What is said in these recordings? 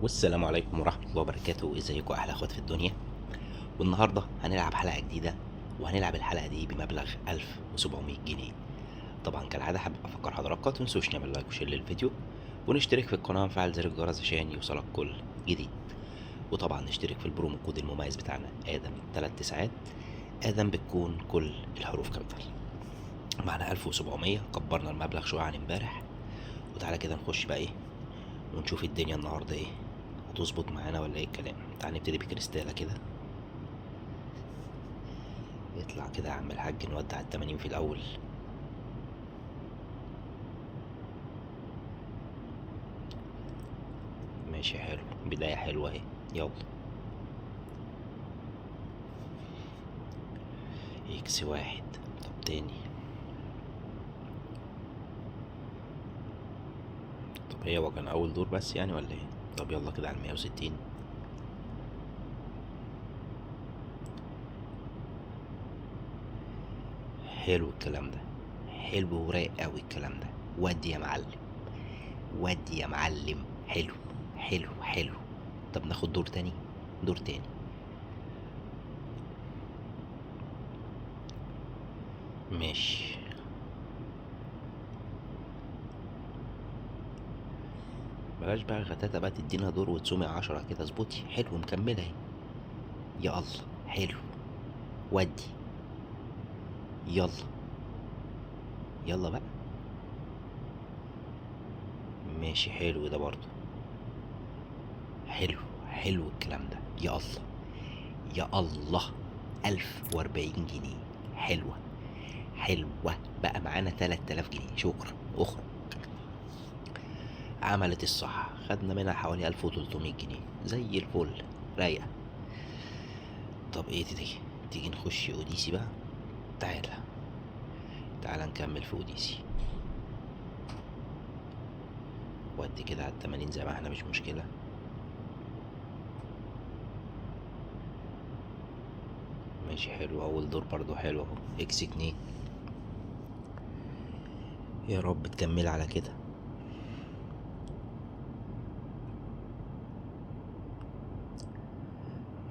والسلام عليكم ورحمة الله وبركاته. ازيكم احلى اخوات في الدنيا؟ والنهاردة هنلعب حلقة جديدة، وهنلعب الحلقة دي بمبلغ 1700 جنيه. طبعا كالعادة حابب افكر حضراتكم متنسوش نعمل لايك وشير للفيديو، ونشترك في القناة وفعل زر الجرس عشان يوصلك كل جديد. وطبعا نشترك في البرومو كود المميز بتاعنا ادم 3 9. ادم بتكون كل الحروف كابيتال. معنا 1700، كبرنا المبلغ شوية عن امبارح. وتعالى كده نخش بقى ايه ونشوف الدنيا النهاردة ايه هتظبط معانا ولا ايه الكلام. تعال نبتدي بكريستالة كده. يطلع كده يا عم الحاج، نودع ال80 في الأول. ماشي، حلو، بداية حلوة اهي. يلا X1. طب تاني. طب هو كان أول دور بس يعني ولا ايه؟ طب يلا كده على 160. حلو الكلام ده، حلو ورايق أوي الكلام ده. ودي يا معلم، ودي يا معلم. حلو حلو حلو. طب ناخد دور تاني، دور تاني. ماشي. بلاش بقى غتاتة بقى تدينا دور وتسومي 10 كده. اظبطي حلو، مكملة اهي. يا الله، حلو. ودي. يلا يلا بقى. ماشي، حلو ده برضو. حلو حلو الكلام ده. يا الله يا الله. 1040 جنيه. حلوة حلوة. بقى معانا 3000 جنيه. شكرا أخرى. عملت الصح، خدنا منها حوالي 1300 جنيه. زي الفل، رايقة. طب ايه دي؟ تيجي نخش اوديسي بقى. تعالى تعالى نكمل في اوديسي. ودي كده على ال80 زي ما احنا، مش مشكلة. ماشي حلو. اول دور برضو حلو اهو. X2. يا رب تكمل على كده.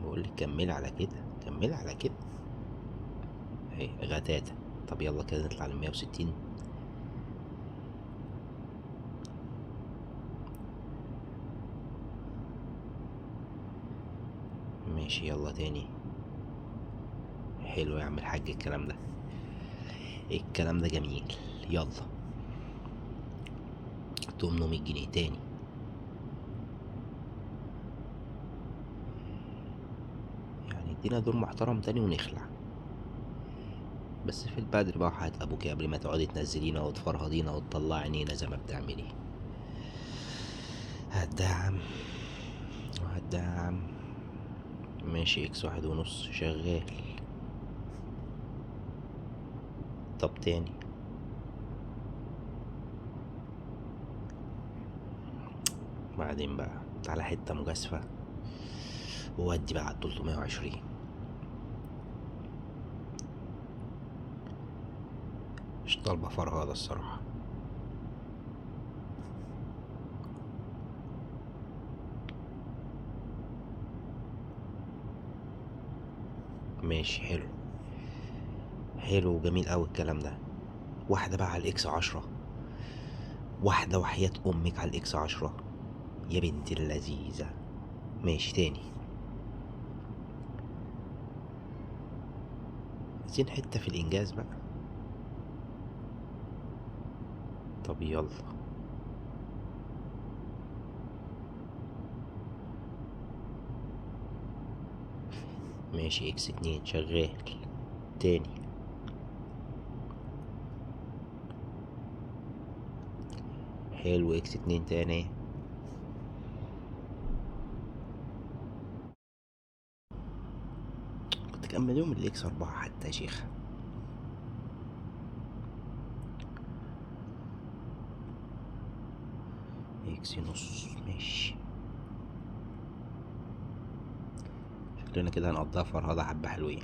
بقول لك كمل على كده، كمل على كده. اهي غتاتة. طب يلا كده نطلع ل 160. ماشي يلا تاني. حلو يا عم الحاج الكلام ده، الكلام ده جميل. يلا 800 جنيه تاني. يعني ادينا دور محترم تاني ونخلع. بس في البدر بقى وحياة ابوك قبل ما تقعدي تنزلينا وتفرهدينا وتطلع عينينا زي ما بتعملي. هدعم وهدعم. ماشي X1.5 شغال. طب تاني. بعدين بقى تعالى حتة مجازفة، وودي بقى على 320. مش طالبة فرهدة الصراحة. ماشي حلو، حلو وجميل أوي الكلام ده. واحدة بقى على الإكس 10. واحدة وحياة أمك على الإكس 10 يا بنت اللذيذة. ماشي تاني. عايزين حتة في الإنجاز بقى. طب يلا. ماشي X2 شغال. تاني. حلو X2 تاني. كنت كمليهم الإكس 4 حتى يا شيخ. X نص. ماشي. شكلنا كده هنقضيها فرهدة حبة حلوين،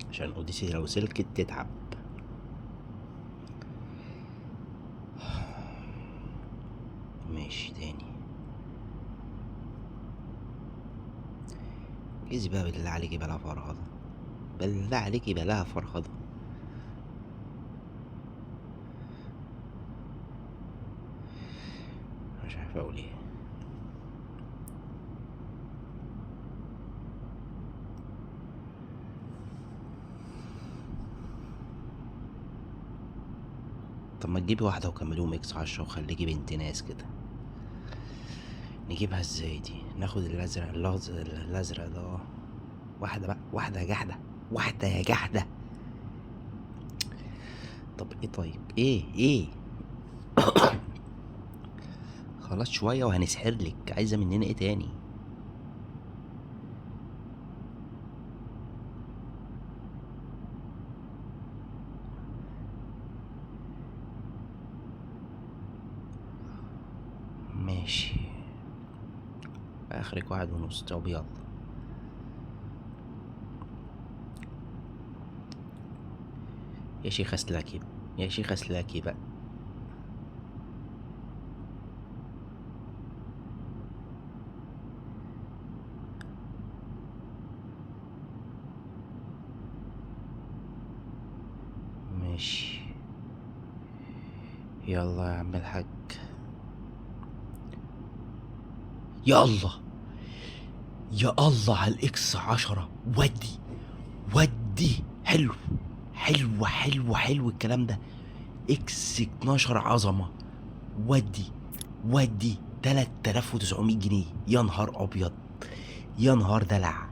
عشان اوديسي لو سلكت تتعب. ماشي تاني. جيزي بقى بالله عليكي بلاها فرهضة، بالله عليكي بلاها فرهضة. مش عارف اقول ايه. طب ما تجيبي واحدة وكمليهم اكس 10 وخليكي بنت ناس كده. نجيبها ازاي دي؟ ناخد الازرق، الازرق ده. واحدة بقى، واحدة يا جحدة، واحدة يا جحدة. طب ايه؟ طيب ايه؟ خلاص شوية وهنسحرلك، عايزة مننا ايه تاني؟ ماشي، اخرك 1.5. طب يلا. يا شيخ اسلاكي، يا شيخ اسلاكي بقى. ماشي يلا يا عم الحاج، يلا. يا الله على الاكس 10. ودي ودي حلو، حلو الكلام ده. اكس 12 عظمة. ودي ودي 3900 جنيه. يا نهار ابيض، يا نهار دلع،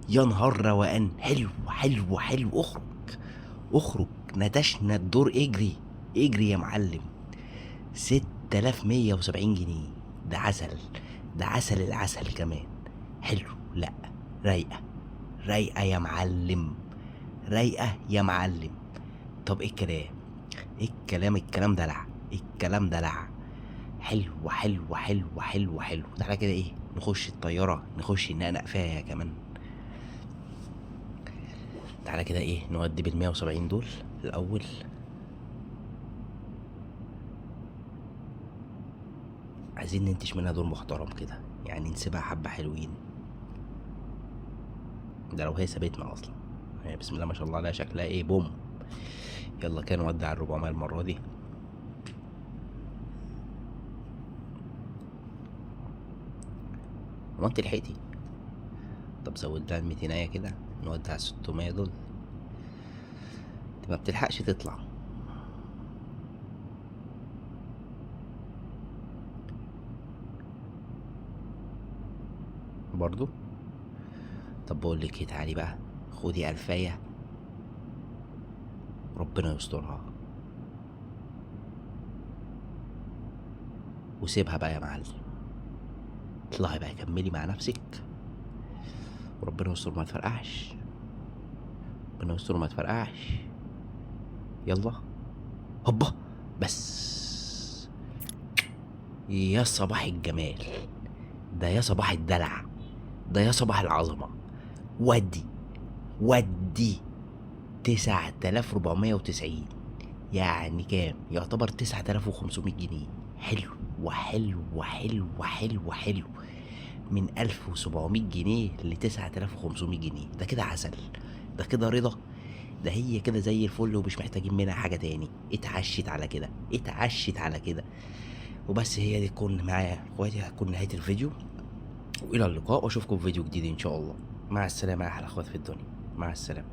يا نهار روقان. حلو. اخرج اخرج، نتشنا الدور. اجري اجري يا معلم. 6170 جنيه. ده عسل، ده عسل العسل كمان. حلو. لا، رايقة، رايقة يا معلم، رايقة يا معلم. طب ايه الكلام؟ ايه الكلام؟ الكلام دلع، الكلام دلع. حلو. تعالى كده ايه، نخش الطيارة، نخش ننقنق فيها كمان. تعالى كده ايه، نودي بال170 دول الاول. عايزين ننتش منها دور محترم كده، يعني نسيبها حبة حلوين. ده لو هي سابتنا اصلا. هي بسم الله ما شاء الله عليها، شكلها ايه، بوم. يلا كان نودع ال400 المرة دي. هو انت لحقتي؟ طب زود لها ال200 كده، نودع ال600 دول. انت ما بتلحقش تطلع برضو. طب بقول لك ايه، تعالي بقى خدي الفايه، ربنا يسترها، وسيبها بقى يا معلم. اطلعي بقى، كملي مع نفسك، وربنا يستر ما تفرقعش، ربنا يستر ما تفرقعش. يلا هوبا. بس يا صباح الجمال، ده يا صباح الدلع، ده يا صباح العظمة. ودي 9490. يعني كام؟ يعتبر 9500 جنيه. حلو. من 1700 جنيه ل9500 جنيه. ده كده عسل، ده كده رضا. ده هي كده زي الفل، ومش محتاجين منها حاجة تاني. اتعشت على كده، اتعشت على كده. وبس، هي دي تكون معايا اخواتي، هتكون نهاية الفيديو. والى اللقاء، واشوفكم في فيديو جديد ان شاء الله. مع السلامة يا احلى اخوات في الدنيا، مع السلامة.